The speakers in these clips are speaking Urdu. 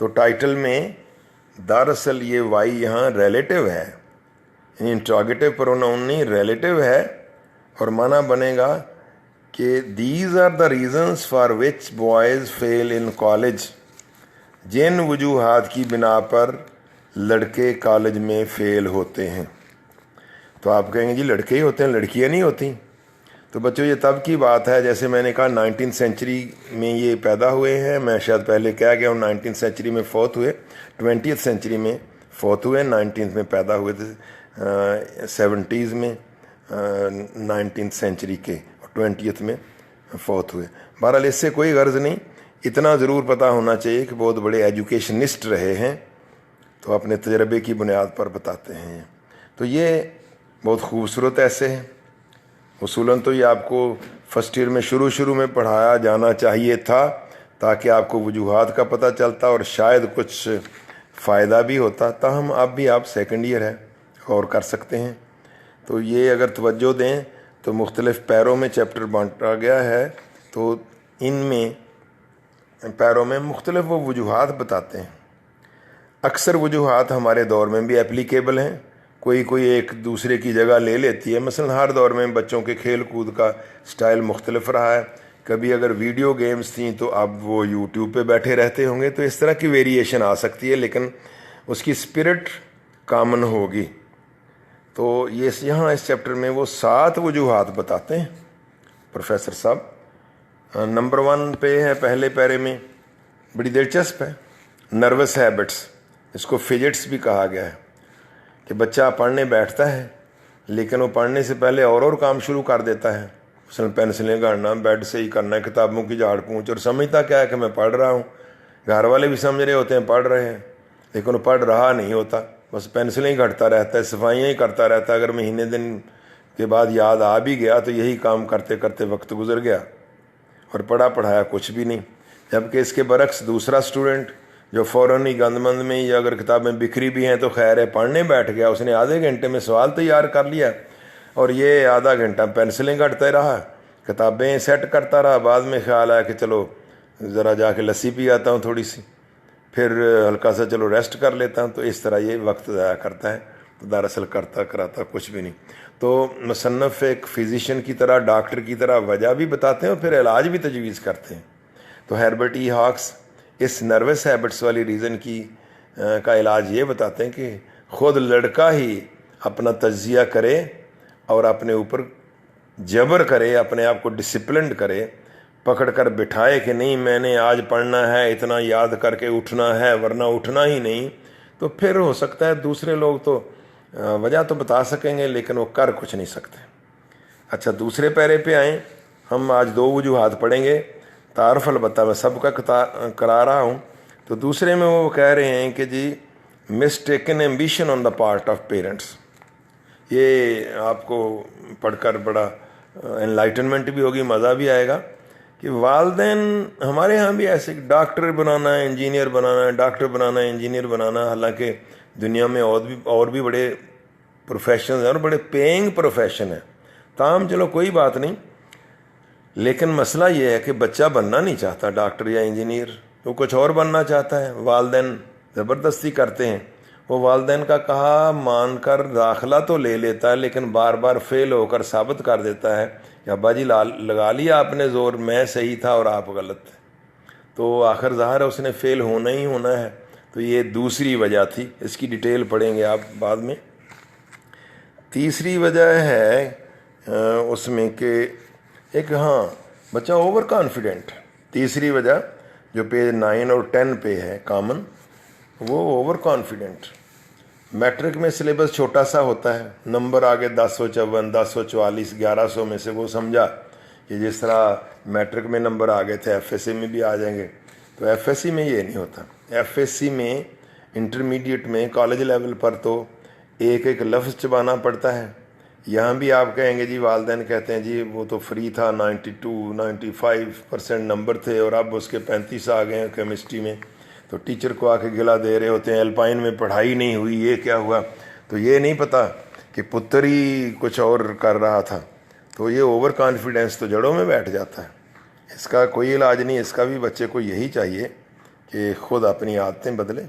تو ٹائٹل میں دراصل یہ وائی یہاں ریلیٹو ہے، انٹراگیٹو پروناؤن نہیں، ریلیٹو ہے، اور معنی بنے گا کہ these are the reasons for which boys fail in college, جن وجوہات کی بنا پر لڑکے کالج میں فیل ہوتے ہیں۔ تو آپ کہیں گے جی لڑکے ہی ہوتے ہیں، لڑکیاں نہیں ہوتی؟ تو بچوں یہ تب کی بات ہے، جیسے میں نے کہا 19 سینچری میں یہ پیدا ہوئے ہیں، میں شاید پہلے کہہ گیا ہوں 19 سینچری میں فوت ہوئے، 20th سینچری میں فوت ہوئے، 19th میں پیدا ہوئے تھے، 70s میں 19 سینچری کے، اور 20th میں فوت ہوئے۔ بہرحال اس سے کوئی غرض نہیں، اتنا ضرور پتہ ہونا چاہیے کہ بہت بڑے ایجوکیشنسٹ رہے ہیں، تو اپنے تجربے کی بنیاد پر بتاتے ہیں۔ تو یہ بہت خوبصورت ایسے ہیں۔ اصولاً تو یہ آپ کو فرسٹ ایئر میں شروع میں پڑھایا جانا چاہیے تھا، تاکہ آپ کو وجوہات کا پتہ چلتا اور شاید کچھ فائدہ بھی ہوتا، تاہم اب بھی آپ سیکنڈ ایئر ہے، غور کر سکتے ہیں۔ تو یہ اگر توجہ دیں تو مختلف پیروں میں چیپٹر بانٹا گیا ہے، تو ان میں پیروں میں مختلف وہ وجوہات بتاتے ہیں۔ اکثر وجوہات ہمارے دور میں بھی اپلیکیبل ہیں، کوئی ایک دوسرے کی جگہ لے لیتی ہے۔ مثلا ہر دور میں بچوں کے کھیل کود کا سٹائل مختلف رہا ہے، کبھی اگر ویڈیو گیمز تھیں تو اب وہ یوٹیوب پہ بیٹھے رہتے ہوں گے، تو اس طرح کی ویریشن آ سکتی ہے، لیکن اس کی اسپرٹ کامن ہوگی۔ تو یہ یہاں اس چیپٹر میں وہ 7 وجوہات بتاتے ہیں پروفیسر صاحب۔ نمبر 1 پہ ہے پہلے پیرے میں، بڑی دلچسپ ہے، نروس ہیبٹس، اس کو فجٹس بھی کہا گیا ہے، کہ بچہ پڑھنے بیٹھتا ہے لیکن وہ پڑھنے سے پہلے اور کام شروع کر دیتا ہے، مثلا پینسلیں گاڑنا، بیڈ سے ہی کرنا ہے، کتابوں کی جھاڑ پونچھ، اور سمجھتا کیا ہے کہ میں پڑھ رہا ہوں۔ گھر والے بھی سمجھ رہے ہوتے ہیں پڑھ رہے ہیں، لیکن وہ پڑھ رہا نہیں ہوتا، بس پینسلیں ہی گھڑتا رہتا ہے، صفائیاں ہی کرتا رہتا ہے۔ اگر مہینے دن کے بعد یاد آ بھی گیا تو یہی کام کرتے کرتے وقت گزر گیا، اور پڑھایا کچھ بھی نہیں۔ جبکہ اس کے برعکس دوسرا اسٹوڈنٹ جو فوراً ہی گند مند میں، یا اگر کتابیں بکھری بھی ہیں تو خیر ہے، پڑھنے بیٹھ گیا، اس نے آدھے گھنٹے میں سوال تیار کر لیا، اور یہ آدھا گھنٹہ پینسلیں گھڑتا رہا، کتابیں سیٹ کرتا رہا، بعد میں خیال آیا کہ چلو ذرا جا کے لسی پی آتا ہوں تھوڑی سی، پھر ہلکا سا چلو ریسٹ کر لیتا ہوں، تو اس طرح یہ وقت ضائع کرتا ہے، تو دراصل کراتا کچھ بھی نہیں۔ تو مصنف ایک فزیشین کی طرح، ڈاکٹر کی طرح وجہ بھی بتاتے ہیں اور پھر علاج بھی تجویز کرتے ہیں۔ تو ہربرٹ ای ہاکس اس نروس ہیبٹس والی ریزن کا علاج یہ بتاتے ہیں کہ خود لڑکا ہی اپنا تجزیہ کرے اور اپنے اوپر جبر کرے، اپنے آپ کو ڈسپلنڈ کرے، پکڑ کر بٹھائے کہ نہیں میں نے آج پڑھنا ہے، اتنا یاد کر کے اٹھنا ہے، ورنہ اٹھنا ہی نہیں، تو پھر ہو سکتا ہے دوسرے لوگ تو وجہ تو بتا سکیں گے لیکن وہ کر کچھ نہیں سکتے۔ اچھا دوسرے پیرے پہ آئیں، ہم آج 2 وجوہات پڑھیں گے، تعارف البتہ میں سب کا کرا رہا ہوں۔ تو دوسرے میں وہ کہہ رہے ہیں کہ جی mistaken ambition on the part of parents, یہ آپ کو پڑھ کر بڑا انلائٹنمنٹ بھی ہوگی، مزہ بھی آئے گا، کہ والدین ہمارے ہاں بھی ایسے ڈاکٹر بنانا ہے، انجینئر بنانا ہے، ڈاکٹر بنانا ہے، انجینئر بنانا ہے، حالانکہ دنیا میں اور بھی بڑے پروفیشنز ہیں اور بڑے پیئنگ پروفیشن ہیں، تاہم چلو کوئی بات نہیں، لیکن مسئلہ یہ ہے کہ بچہ بننا نہیں چاہتا ڈاکٹر یا انجینئر، وہ کچھ اور بننا چاہتا ہے، والدین زبردستی کرتے ہیں، وہ والدین کا کہا مان کر داخلہ تو لے لیتا ہے، لیکن بار بار فیل ہو کر ثابت کر دیتا ہے کہ ابا جی لگا لیا آپ نے زور، میں صحیح تھا اور آپ غلط تھے، تو آخر ظاہر ہے اس نے فیل ہونا ہی ہونا ہے۔ تو یہ دوسری وجہ تھی، اس کی ڈیٹیل پڑھیں گے آپ بعد میں۔ تیسری وجہ ہے اس میں کہ ایک بچہ اوور کانفیڈنٹ، تیسری وجہ جو پیج 9 اور 10 پہ ہے کامن، وہ اوور کانفیڈنٹ۔ میٹرک میں سلیبس چھوٹا سا ہوتا ہے، نمبر آگے 1054 1044 1100 میں سے وہ سمجھا کہ جس طرح میٹرک میں نمبر آگے تھے ایف ایس سی میں بھی آ جائیں گے، تو ایف ایس سی میں یہ نہیں ہوتا۔ ایف ایس سی میں انٹرمیڈیٹ میں کالج لیول پر تو ایک لفظ چبانا پڑتا ہے، یہاں بھی آپ کہیں گے جی والدین کہتے ہیں جی وہ تو فری تھا، 95% نمبر تھے اور اب اس کے 35 آ گئے ہیں کیمسٹری میں، تو ٹیچر کو آ کے گلا دے رہے ہوتے ہیں الپائن میں پڑھائی نہیں ہوئی، یہ کیا ہوا، تو یہ نہیں پتہ کہ پتر ہی کچھ اور کر رہا تھا، تو یہ اوور کانفیڈنس تو جڑوں میں بیٹھ جاتا ہے، اس کا کوئی علاج نہیں، اس کا بھی بچے کو یہی چاہیے کہ خود اپنی عادتیں بدلیں.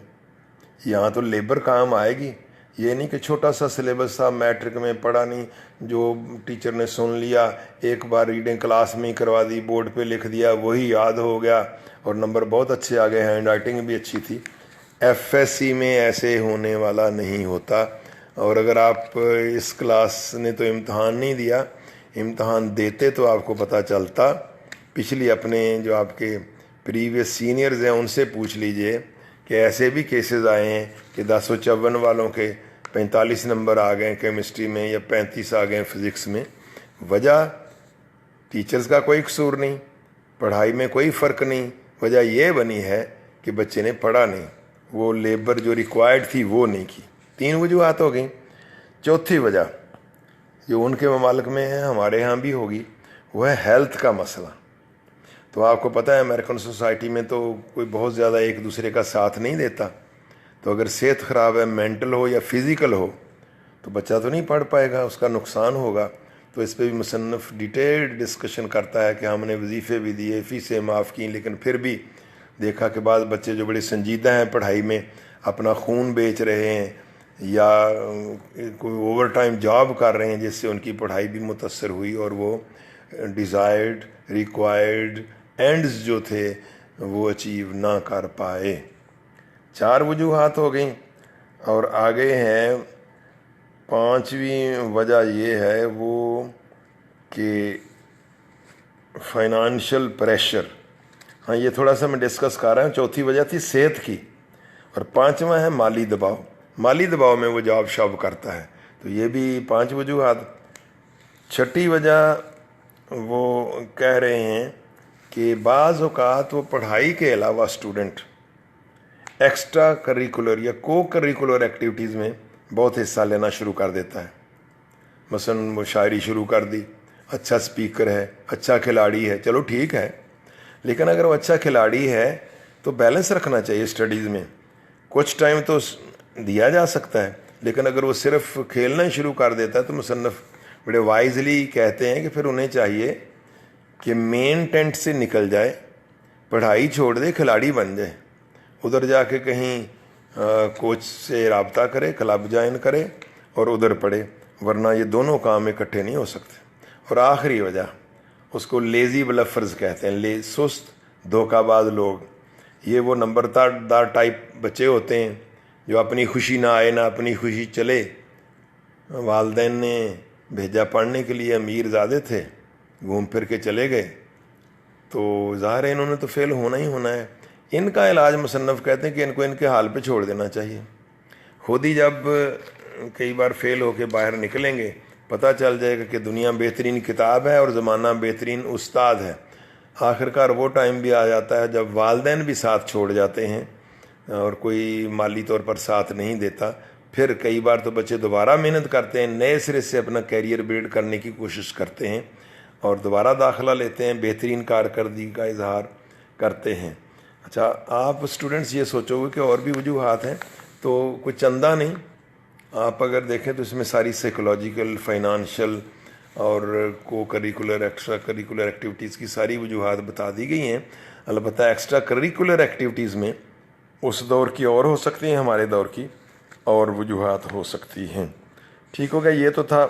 یہاں تو لیبر کام آئے گی. یہ نہیں کہ چھوٹا سا سلیبس تھا, میٹرک میں پڑھا نہیں, جو ٹیچر نے سن لیا ایک بار ریڈنگ کلاس میں ہی کروا دی, بورڈ پہ لکھ دیا, وہی یاد ہو گیا اور نمبر بہت اچھے آ گئے, ہینڈ رائٹنگ بھی اچھی تھی. ایف ایس سی میں ایسے ہونے والا نہیں ہوتا. اور اگر آپ اس کلاس نے تو امتحان نہیں دیا, امتحان دیتے تو آپ کو پتہ چلتا. پچھلی اپنے جو آپ کے پریویس سینئرز ہیں ان سے پوچھ لیجئے کہ ایسے بھی کیسز آئے ہیں کہ 1054 والوں کے 45 نمبر آ گئے کیمسٹری میں یا 35 آ گئے فزکس میں. وجہ ٹیچرز کا کوئی قصور نہیں, پڑھائی میں کوئی فرق نہیں, وجہ یہ بنی ہے کہ بچے نے پڑھا نہیں, وہ لیبر جو ریکوائرڈ تھی وہ نہیں کی. 3 وجوہات ہو گئیں. چوتھی وجہ جو ان کے ممالک میں ہے ہمارے ہاں بھی ہوگی, وہ ہے ہیلتھ کا مسئلہ. تو آپ کو پتہ ہے امریکن سوسائٹی میں تو کوئی بہت زیادہ ایک دوسرے کا ساتھ نہیں دیتا. تو اگر صحت خراب ہے, مینٹل ہو یا فزیکل ہو, تو بچہ تو نہیں پڑھ پائے گا, اس کا نقصان ہوگا. تو اس پہ بھی مصنف ڈیٹیلڈ ڈسکشن کرتا ہے کہ ہم نے وظیفے بھی دیے, فیسیں معاف کیں, لیکن پھر بھی دیکھا کہ بعض بچے جو بڑے سنجیدہ ہیں پڑھائی میں اپنا خون بیچ رہے ہیں یا کوئی اوور ٹائم جاب کر رہے ہیں جس سے ان کی پڑھائی بھی متاثر ہوئی اور وہ ڈیزائرڈ ریکوائرڈ اینڈز جو تھے وہ اچیو نہ کر پائے. 4 وجوہات ہو گئیں. اور آگے ہیں 5ویں وجہ یہ ہے وہ کہ فائنانشل پریشر. ہاں یہ تھوڑا سا میں ڈسکس کر رہا ہوں. چوتھی وجہ تھی صحت کی, اور 5واں ہے مالی دباؤ. مالی دباؤ میں وہ جاب شاب کرتا ہے. تو یہ بھی 5 وجوہات. 6ٹھی وجہ وہ کہہ رہے ہیں کہ بعض اوقات وہ پڑھائی کے علاوہ اسٹوڈنٹ ایکسٹرا کریکولر یا کو کریکولر ایکٹیویٹیز میں بہت حصہ لینا شروع کر دیتا ہے. مثلا وہ شاعری شروع کر دی, اچھا سپیکر ہے, اچھا کھلاڑی ہے, چلو ٹھیک ہے, لیکن اگر وہ اچھا کھلاڑی ہے تو بیلنس رکھنا چاہیے اسٹڈیز میں. کچھ ٹائم تو دیا جا سکتا ہے, لیکن اگر وہ صرف کھیلنا ہی شروع کر دیتا ہے تو مصنف بڑے وائزلی کہتے ہیں کہ پھر انہیں چاہیے کہ مین ٹینٹ سے نکل جائے, پڑھائی چھوڑ دے, کھلاڑی بن جائے, ادھر جا کے کہیں کوچ سے رابطہ کرے, کلب جوائن کرے اور ادھر پڑھے, ورنہ یہ دونوں کام اکٹھے نہیں ہو سکتے. اور آخری وجہ اس کو لیزی بلفرز کہتے ہیں, سست دھوکہ باز لوگ. یہ وہ نمبردار ٹائپ بچے ہوتے ہیں جو اپنی خوشی نہ آئے نہ اپنی خوشی چلے. والدین نے بھیجا پڑھنے کے لیے, امیر زادے تھے, گھوم پھر کے چلے گئے, تو ظاہر ہے انہوں نے تو فیل ہونا ہی ہونا ہے. ان کا علاج مصنف کہتے ہیں کہ ان کو ان کے حال پہ چھوڑ دینا چاہیے. خود ہی جب کئی بار فیل ہو کے باہر نکلیں گے پتہ چل جائے گا کہ دنیا بہترین کتاب ہے اور زمانہ بہترین استاد ہے. آخرکار وہ ٹائم بھی آ جاتا ہے جب والدین بھی ساتھ چھوڑ جاتے ہیں اور کوئی مالی طور پر ساتھ نہیں دیتا. پھر کئی بار تو بچے دوبارہ محنت کرتے ہیں, نئے سرے سے اپنا کیریئر بلڈ کرنے کی کوشش کرتے ہیں اور دوبارہ داخلہ لیتے ہیں, بہترین کارکردگی کا اظہار کرتے ہیں. اچھا, آپ اسٹوڈنٹس یہ سوچو گے کہ اور بھی وجوہات ہیں, تو کوئی چندہ نہیں. آپ اگر دیکھیں تو اس میں ساری سائیکولوجیکل, فائنانشل اور کو کریکولر, ایکسٹرا کریکولر ایکٹیویٹیز کی ساری وجوہات بتا دی گئی ہیں. البتہ ایکسٹرا کریکولر ایکٹیویٹیز میں اس دور کی اور ہو سکتی ہیں, ہمارے دور کی اور وجوہات ہو سکتی ہیں. ٹھیک ہو گیا, یہ تو تھا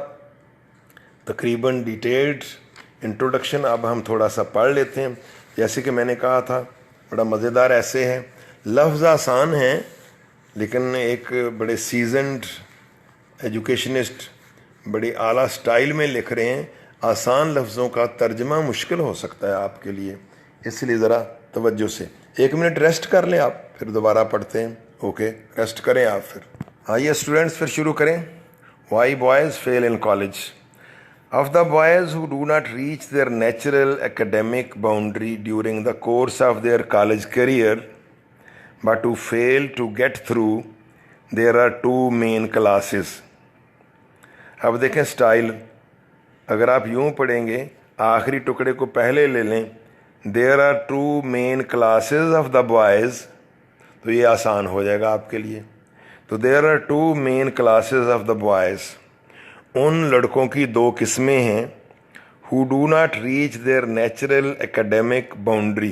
تقریباً ڈیٹیلڈ انٹروڈکشن. اب ہم تھوڑا سا پڑھ لیتے ہیں. جیسے کہ میں نے کہا تھا بڑا مزیدار ایسے ہے, لفظ آسان ہیں لیکن ایک بڑے سیزنڈ ایجوکیشنسٹ بڑی اعلیٰ سٹائل میں لکھ رہے ہیں. آسان لفظوں کا ترجمہ مشکل ہو سکتا ہے آپ کے لیے, اس لیے ذرا توجہ سے 1 منٹ ریسٹ کر لیں آپ, پھر دوبارہ پڑھتے ہیں. اوکے, ریسٹ کریں آپ. پھر آئیے اسٹوڈنٹس پھر شروع کریں. Why boys fail in college. Of the boys who do not reach their natural academic boundary during the course of their college career, but who fail to get through, there are 2 main classes. اب دیکھیں سٹائل, اگر آپ یوں پڑھیں گے آخری ٹکڑے کو پہلے لے لیں, there are 2 main classes of the boys, تو یہ آسان ہو جائے گا آپ کے لیے. تو there are 2 main classes of the boys, ان لڑکوں کی 2 قسمیں ہیں. who do not reach their natural academic boundary,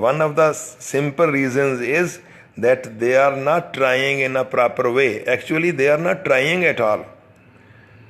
One of the simple reasons is that they are not trying in a proper way. Actually they are not trying at all.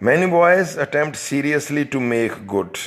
Many boys attempt seriously to make good.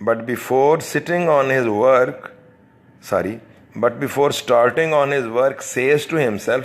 but before starting on his work says to himself,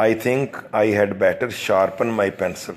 I think I had better sharpen my pencil.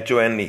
HONE,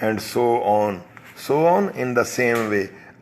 And so on in the same way.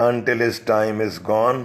Until his time is gone,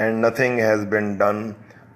And nothing has been done,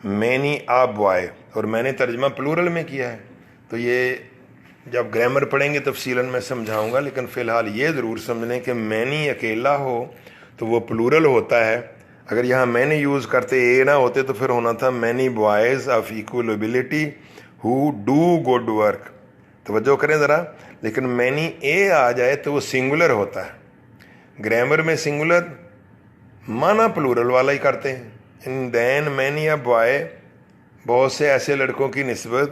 many a boy, اور میں نے ترجمہ پلورل میں کیا ہے. تو یہ جب گرامر پڑھیں گے تفصیلاً میں سمجھاؤں گا, لیکن فی الحال یہ ضرور سمجھ لیں کہ many اکیلا ہو تو وہ پلورل ہوتا ہے. اگر یہاں many یوز کرتے اے نہ ہوتے تو پھر ہونا تھا many boys of equal ability who do good work. توجہ کریں ذرا, لیکن many اے آ جائے تو وہ سنگولر ہوتا ہے. گرامر میں سنگولر مانا پلورل والا ہی کرتے ہیں. ان دین many a boy, بہت سے ایسے لڑکوں کی نسبت,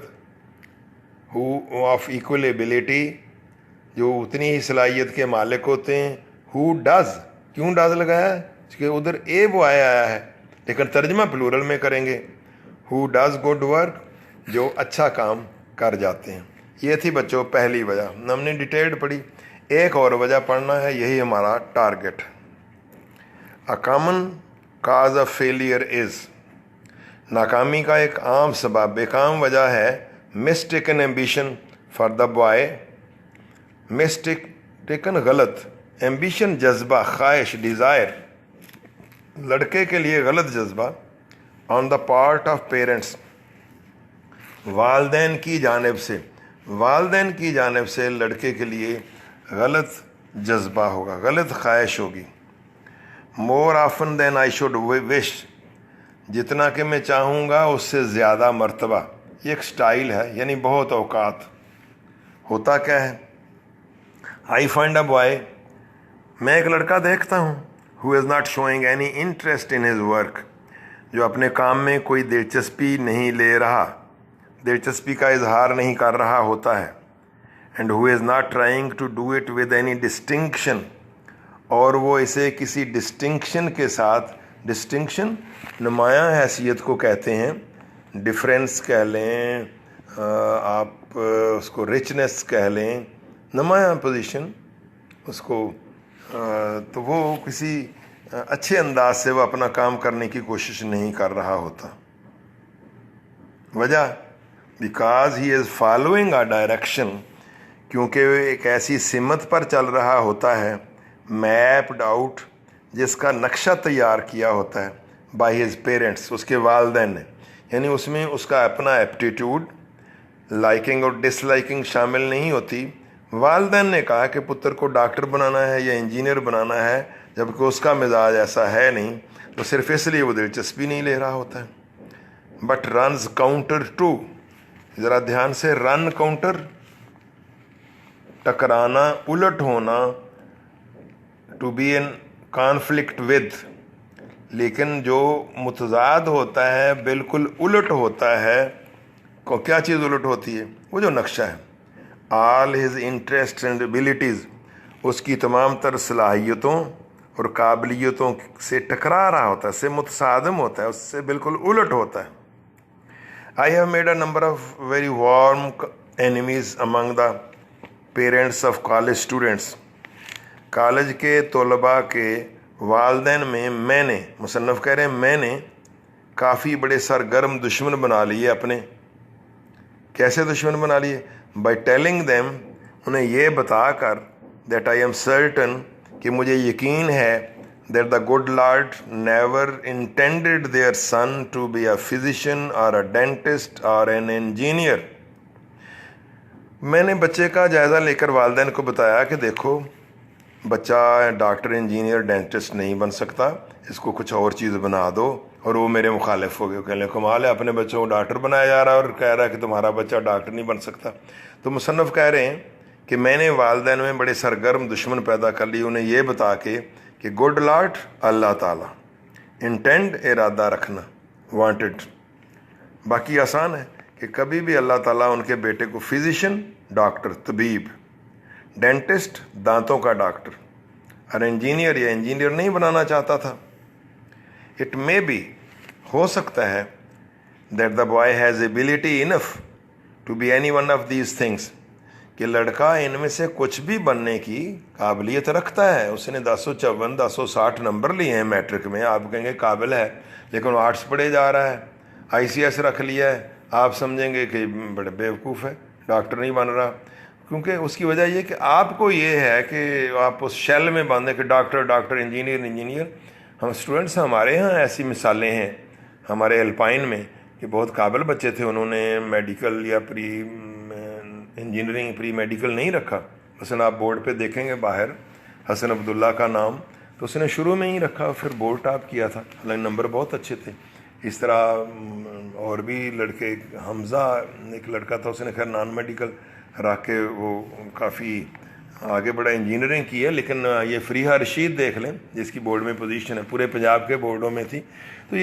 who of equal ability, جو اتنی ہی صلاحیت کے مالک ہوتے ہیں. who does, کیوں ڈاز لگایا ہے کہ ادھر اے بوائے آیا ہے, لیکن ترجمہ پلورل میں کریں گے. who does good work, جو اچھا کام کر جاتے ہیں. یہ تھی بچوں پہلی وجہ, ہم نے ڈیٹیلڈ پڑھی. ایک اور وجہ پڑھنا ہے, یہی ہمارا target. A common cause of failure is, ناکامی کا ایک عام سبب, ایک عام وجہ ہے mistaken ambition for the boy. mistaken غلط, ambition جذبہ, خواہش, desire, لڑکے کے لیے غلط جذبہ. on the part of parents, والدین کی جانب سے, والدین کی جانب سے لڑکے کے لیے غلط جذبہ ہوگا, غلط خواہش ہوگی. more often than I should wish, جتنا کہ میں چاہوں گا اس سے زیادہ مرتبہ. یہ ایک سٹائل ہے, یعنی بہت اوقات. ہوتا کیا ہے, I find a boy, میں ایک لڑکا دیکھتا ہوں, who is not showing any interest in his work, جو اپنے کام میں کوئی دلچسپی نہیں لے رہا, دلچسپی کا اظہار نہیں کر رہا ہوتا ہے. and who is not trying to do it with any distinction, اور وہ اسے کسی ڈسٹنکشن کے ساتھ, ڈسٹنکشن نمایاں حیثیت کو کہتے ہیں, ڈفرینس کہہ لیں آپ, اس کو رچنس کہہ لیں, نمایاں پوزیشن اس کو, تو وہ کسی اچھے انداز سے وہ اپنا کام کرنے کی کوشش نہیں کر رہا ہوتا. وجہ, because he is following a direction, کیونکہ وہ ایک ایسی سمت پر چل رہا ہوتا ہے, میپڈ آؤٹ, جس کا نقشہ تیار کیا ہوتا ہے, بائی ہز پیرنٹس, اس کے والدین نے. یعنی اس میں اس کا اپنا ایپٹیٹیوڈ, لائکنگ اور ڈس لائکنگ شامل نہیں ہوتی. والدین نے کہا کہ پتر کو ڈاکٹر بنانا ہے یا انجینئر بنانا ہے, جبکہ اس کا مزاج ایسا ہے نہیں, تو صرف اس لیے وہ دلچسپی نہیں لے رہا ہوتا ہے. بٹ رنز کاؤنٹر ٹو, ذرا دھیان سے, رن کاؤنٹر, ٹکرانا, الٹ ہونا, to be in conflict with, لیکن جو متضاد ہوتا ہے, بالکل الٹ ہوتا ہے. کیا چیز الٹ ہوتی ہے؟ وہ جو نقشہ ہے. All his interest and abilities, اس کی تمام تر صلاحیتوں اور قابلیتوں سے ٹکرا رہا ہوتا ہے, اس سے متصادم ہوتا ہے, اس سے بالکل الٹ ہوتا ہے. I have made a number of very warm enemies among the parents of college students. College کے طلباء کے والدین میں نے, مصنف کہہ رہے ہیں میں نے, کافی بڑے سرگرم دشمن بنا لیے اپنے. کیسے دشمن بنا لیے؟ بائی ٹیلنگ دیم, انہیں یہ بتا کر, دیٹ آئی ایم سرٹن, کہ مجھے یقین ہے, that the good Lord never intended their son to be a physician or a dentist or an engineer. میں نے بچے کا جائزہ لے کر والدین کو بتایا کہ دیکھو, بچہ ڈاکٹر, انجینئر, ڈینٹسٹ نہیں بن سکتا, اس کو کچھ اور چیز بنا دو. اور وہ میرے مخالف ہو گئے, کہنے لگے کمال ہے, اپنے بچوں کو ڈاکٹر بنایا جا رہا ہے اور کہہ رہا ہے کہ تمہارا بچہ ڈاکٹر نہیں بن سکتا. تو مصنف کہہ رہے ہیں کہ میں نے والدین میں بڑے سرگرم دشمن پیدا کر لی, انہیں یہ بتا کے کہ گڈ لاٹ اللہ تعالیٰ, انٹینڈ ارادہ رکھنا, وانٹڈ. باقی آسان ہے کہ کبھی بھی اللہ تعالیٰ ان کے بیٹے کو فزیشین, ڈاکٹر, طبیب, ڈینٹسٹ, دانتوں کا ڈاکٹر, اور انجینئر یا انجینئر نہیں بنانا چاہتا تھا. اٹ مے بی, ہو سکتا ہے, that the boy has ability enough to be any one of these things, کہ لڑکا ان میں سے کچھ بھی بننے کی قابلیت رکھتا ہے. اس نے 1054 1060 نمبر لیے ہیں میٹرک میں, آپ کہیں گے قابل ہے, لیکن وہ آرٹس پڑھے جا رہا ہے, ICS رکھ لیا ہے, آپ سمجھیں گے کہ بڑے بیوقوف ہے, ڈاکٹر نہیں بن رہا. کیونکہ اس کی وجہ یہ کہ آپ کو یہ ہے کہ آپ اس شیل میں باندھیں کہ ڈاکٹر ڈاکٹر, انجینئر انجینئر. ہم اسٹوڈنٹس, ہمارے ہاں ایسی مثالیں ہیں ہمارے الپائن میں کہ بہت قابل بچے تھے, انہوں نے میڈیکل یا پری انجینئرنگ پری میڈیکل نہیں رکھا. مثلا آپ بورڈ پہ دیکھیں گے باہر حسن عبداللہ کا نام, تو اس نے شروع میں ہی رکھا, پھر بورڈ ٹاپ کیا تھا, حالانکہ نمبر بہت اچھے تھے. اس طرح اور بھی لڑکے, حمزہ ایک لڑکا تھا, اس نے خیر نان میڈیکل رکھ کے وہ کافی آگے بڑا انجینئرنگ کی ہے. لیکن یہ فریحہ رشید دیکھ لیں جس کی بورڈ میں پوزیشن ہے, پورے پنجاب کے بورڈوں میں تھی. تو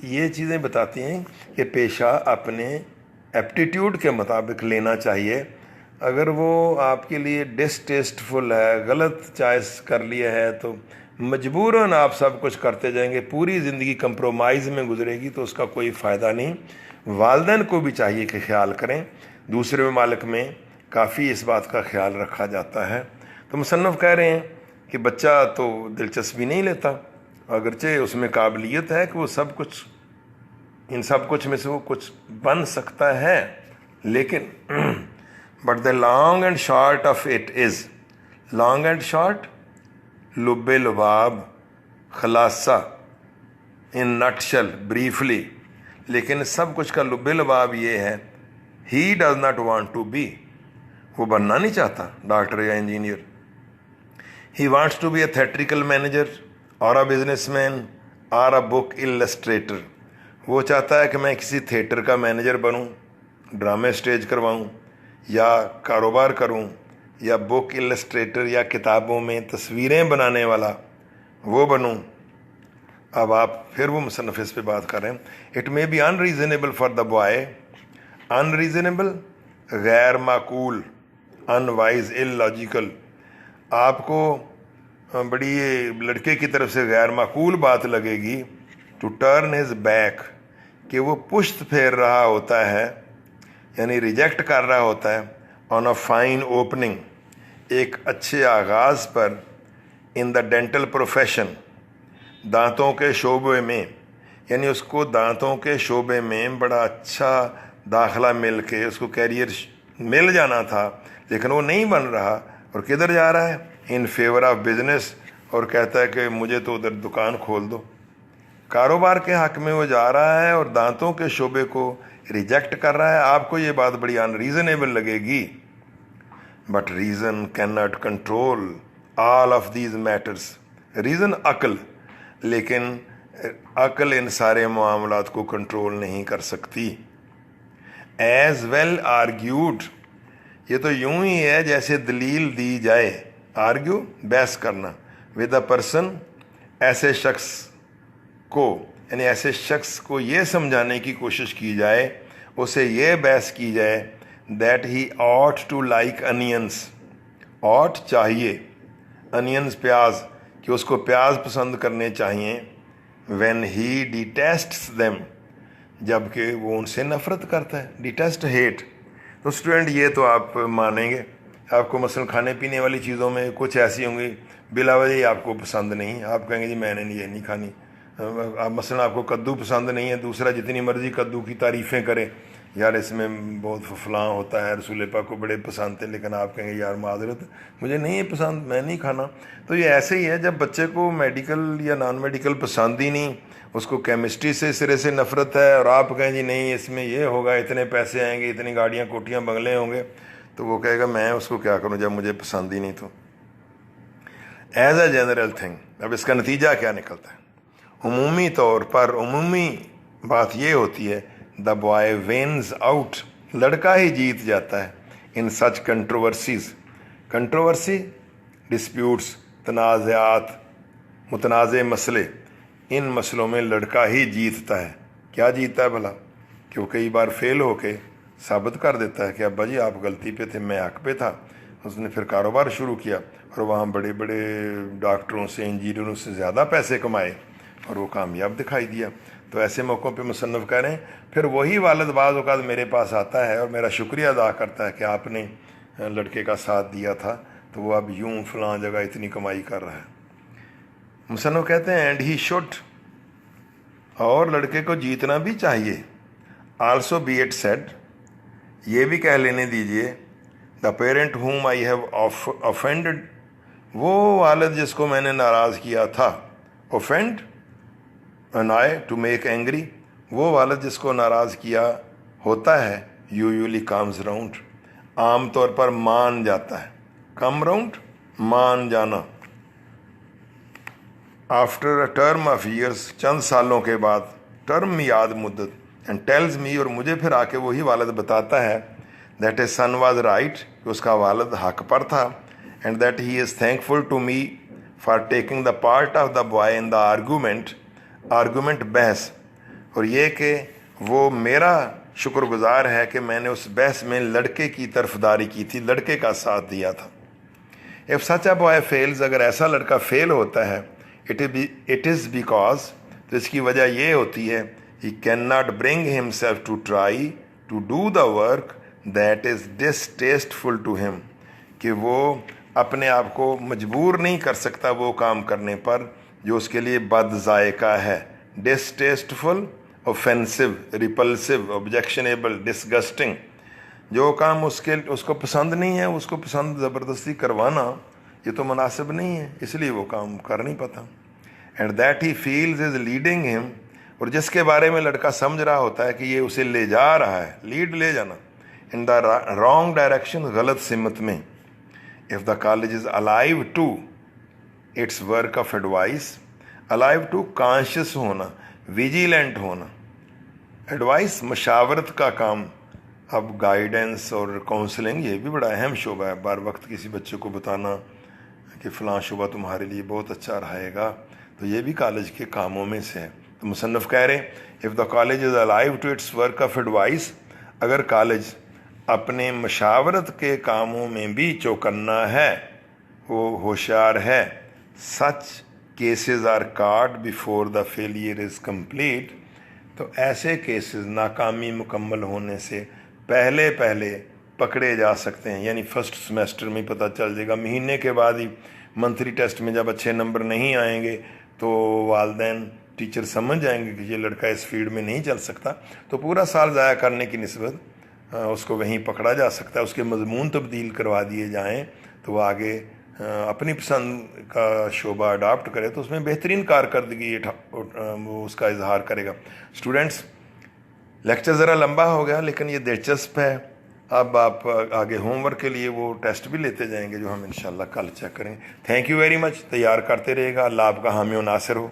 یہ چیزیں بتاتی ہیں کہ پیشہ اپنے ایپٹیٹیوڈ کے مطابق لینا چاہیے. اگر وہ آپ کے لیے ڈسٹیسٹفل ہے, غلط چوائس کر لیا ہے, تو مجبوراً آپ سب کچھ کرتے جائیں گے, پوری زندگی کمپرومائز میں گزرے گی, تو اس کا کوئی فائدہ نہیں. والدین کو بھی چاہیے کہ خیال کریں. دوسرے ممالک میں کافی اس بات کا خیال رکھا جاتا ہے. تو مصنف کہہ رہے ہیں کہ بچہ تو دلچسپی نہیں لیتا, اگرچہ اس میں قابلیت ہے کہ وہ سب کچھ, ان سب کچھ میں سے وہ کچھ بن سکتا ہے, لیکن but the long and short of it is, long and short لب لباب, خلاصہ, ان نٹ شل, بریفلی, لیکن سب کچھ کا لب لباب یہ ہے, he does not want to be, وہ بننا نہیں چاہتا ڈاکٹر یا engineer. He wants to be a theatrical manager اور اے بزنس مین اور اے بک السٹریٹر. وہ چاہتا ہے کہ میں کسی تھیٹر کا مینیجر بنوں, ڈرامے اسٹیج کرواؤں, یا کاروبار کروں, یا بک السٹریٹر یا کتابوں میں تصویریں بنانے والا وہ بنوں. اب آپ پھر وہ مصنف اس پہ بات کر رہے ہیں. It may be unreasonable for the boy, unreasonable غیر معقول, ان وائز, ان لاجیکل, آپ کو بڑی لڑکے کی طرف سے غیر معقول بات لگے گی, ٹو ٹرن ہز بیک, کہ وہ پشت پھیر رہا ہوتا ہے, یعنی ریجیکٹ کر رہا ہوتا ہے, آن اے فائن اوپننگ, ایک اچھے آغاز پر, ان دا ڈینٹل پروفیشن, دانتوں کے شعبے میں, یعنی اس کو دانتوں کے شعبے میں بڑا اچھا داخلہ مل کے اس کو کیریئر مل جانا تھا, لیکن وہ نہیں بن رہا, اور کدھر جا رہا ہے, ان فیور آف بزنس, اور کہتا ہے کہ مجھے تو ادھر دکان کھول دو. کاروبار کے حق میں وہ جا رہا ہے اور دانتوں کے شعبے کو ریجیکٹ کر رہا ہے. آپ کو یہ بات بڑی ان ریزنیبل لگے گی, but reason can not control all of these matters. Reason عقل, لیکن عقل ان سارے معاملات کو کنٹرول نہیں کر سکتی. ایز ویل آرگیوڈ, یہ تو یوں ہی ہے جیسے دلیل دی جائے, آرگیو بحث کرنا, ود اے پرسن, ایسے شخص کو, یعنی ایسے شخص کو یہ سمجھانے کی کوشش کی جائے, اسے یہ بحث کی جائے, that he ought to like onions, ought چاہیے, انینس پیاز, کہ اس کو پیاز پسند کرنے چاہیے, when he detests them, جبکہ وہ ان سے نفرت کرتا ہے, detest hate. تو اسٹوڈنٹ یہ تو آپ مانیں گے, آپ کو مثلا کھانے پینے والی چیزوں میں کچھ ایسی ہوں گی بلا وجہ ہی آپ کو پسند نہیں, آپ کہیں گے جی میں نے یہ نہیں کھانی. آپ مثلا آپ کو کدو پسند نہیں ہے, دوسرا جتنی مرضی کدو کی تعریفیں کرے, یار اس میں بہت فلاں ہوتا ہے, رسول پاک کو بڑے پسند تھے, لیکن آپ کہیں گے یار معذرت مجھے نہیں پسند, میں نہیں کھانا. تو یہ ایسے ہی ہے, جب بچے کو میڈیکل یا نان میڈیکل پسند ہی نہیں, اس کو کیمسٹری سے سرے سے نفرت ہے, اور آپ کہیں جی نہیں اس میں یہ ہوگا, اتنے پیسے آئیں گے, اتنی گاڑیاں کوٹیاں بنگلے ہوں گے, تو وہ کہے گا میں اس کو کیا کروں جب مجھے پسند ہی نہیں. تو ایز اے جنرل تھنگ, اب اس کا نتیجہ کیا نکلتا ہے؟ عمومی طور پر عمومی بات یہ ہوتی ہے, دا بوائے وینز آؤٹ, لڑکا ہی جیت جاتا ہے, ان سچ کنٹروورسیز, کنٹروورسی ڈسپیوٹس, تنازعات, متنازع مسئلے, ان مسئلوں میں لڑکا ہی جیتتا ہے. کیا جیتتا ہے بھلا؟ کہ وہ کئی بار فیل ہو کے ثابت کر دیتا ہے کہ ابا جی آپ غلطی پہ تھے, میں حق پہ تھا. اس نے پھر کاروبار شروع کیا اور وہاں بڑے بڑے ڈاکٹروں سے, انجینئروں سے زیادہ پیسے کمائے, اور وہ کامیاب دکھائی دیا. تو ایسے موقعوں پہ مصنف کہہ رہے ہیں پھر وہی والد بعض اوقات میرے پاس آتا ہے اور میرا شکریہ ادا کرتا ہے کہ آپ نے لڑکے کا ساتھ دیا تھا, تو وہ اب یوں فلاں جگہ اتنی کمائی کر رہا ہے. مصنف کہتے ہیں اینڈ ہی شوڈ, اور لڑکے کو جیتنا بھی چاہیے. آلسو بی اٹ سیڈ, یہ بھی کہہ لینے دیجئے, the parent home I have offended, وہ والد جس کو میں نے ناراض کیا تھا, offend an I to make angry, وہ والد جس کو ناراض کیا ہوتا ہے یوزلی کمز راؤنڈ، عام طور پر مان جاتا ہے. کم راؤنڈ مان جانا. After a term of years, چند سالوں کے بعد، ٹرم یاد مدت، اینڈ ٹیلز می، اور مجھے پھر آ کے وہی والد بتاتا ہے that a son was right, کہ اس کا والد حق پر تھا، and that he is thankful to me for taking the part of the boy in the argument بحث، اور یہ کہ وہ میرا شکر گزار ہے کہ میں نے اس بحث میں لڑکے کی طرفداری کی تھی، لڑکے کا ساتھ دیا تھا. If such a boy fails، اگر ایسا لڑکا فیل ہوتا ہے، it is because، تو اس کی وجہ یہ ہوتی ہے he cannot bring himself to try to do the work that is distasteful to him، کہ وہ اپنے آپ کو مجبور نہیں کر سکتا وہ کام کرنے پر جو اس کے لیے بد ذائقہ ہے. ڈسٹیسٹفل، اوفینسو، ریپلسو، آبجیکشنیبل، ڈسگسٹنگ، جو کام اس کو پسند نہیں ہے اس کو پسند زبردستی کروانا یہ تو مناسب نہیں ہے، اس لیے وہ کام کر نہیں پاتا. And that he feels is leading ہم، اور جس کے بارے میں لڑکا سمجھ رہا ہوتا ہے کہ یہ اسے لے جا رہا ہے، لیڈ لے جانا، ان دا رانگ ڈائریکشن، غلط سمت میں. If the college is alive to its work of advice, alive to conscious ہونا، ویجیلنٹ ہونا. ایڈوائس مشاورت کا کام. اب گائیڈنس اور کاؤنسلنگ یہ بھی بڑا اہم شعبہ ہے، بار وقت کسی بچے کو بتانا کہ فلاں شعبہ تمہارے لیے بہت اچھا رہے گا، تو یہ بھی کالج کے کاموں میں سے ہے. تو مصنف کہہ رہے if the college is alive to its work of advice, اگر کالج اپنے مشاورت کے کاموں میں بھی چوکنا ہے، وہ ہوشیار ہے. Such cases are caught before the failure is complete, تو ایسے کیسز ناکامی مکمل ہونے سے پہلے پکڑے جا سکتے ہیں. یعنی فرسٹ سمیسٹر میں پتہ چل جائے گا، مہینے کے بعد ہی منتھلی ٹیسٹ میں جب اچھے نمبر نہیں آئیں گے تو والدین ٹیچر سمجھ جائیں گے کہ یہ لڑکا اس فیلڈ میں نہیں چل سکتا، تو پورا سال ضائع کرنے کی نسبت اس کو وہیں پکڑا جا سکتا ہے. اس کے مضمون تبدیل کروا دیے جائیں تو وہ آگے اپنی پسند کا شعبہ اڈاپٹ کرے تو اس میں بہترین کارکردگی وہ اس کا اظہار کرے گا. اسٹوڈنٹس، لیکچر ذرا لمبا ہو گیا لیکن یہ دلچسپ ہے. اب آپ آگے ہوم ورک کے لیے وہ ٹیسٹ بھی لیتے جائیں گے جو ہم انشاءاللہ کل چیک کریں. Thank you very much. تیار کرتے رہے گا. اللہ آپ کا حامی و ناصر ہو.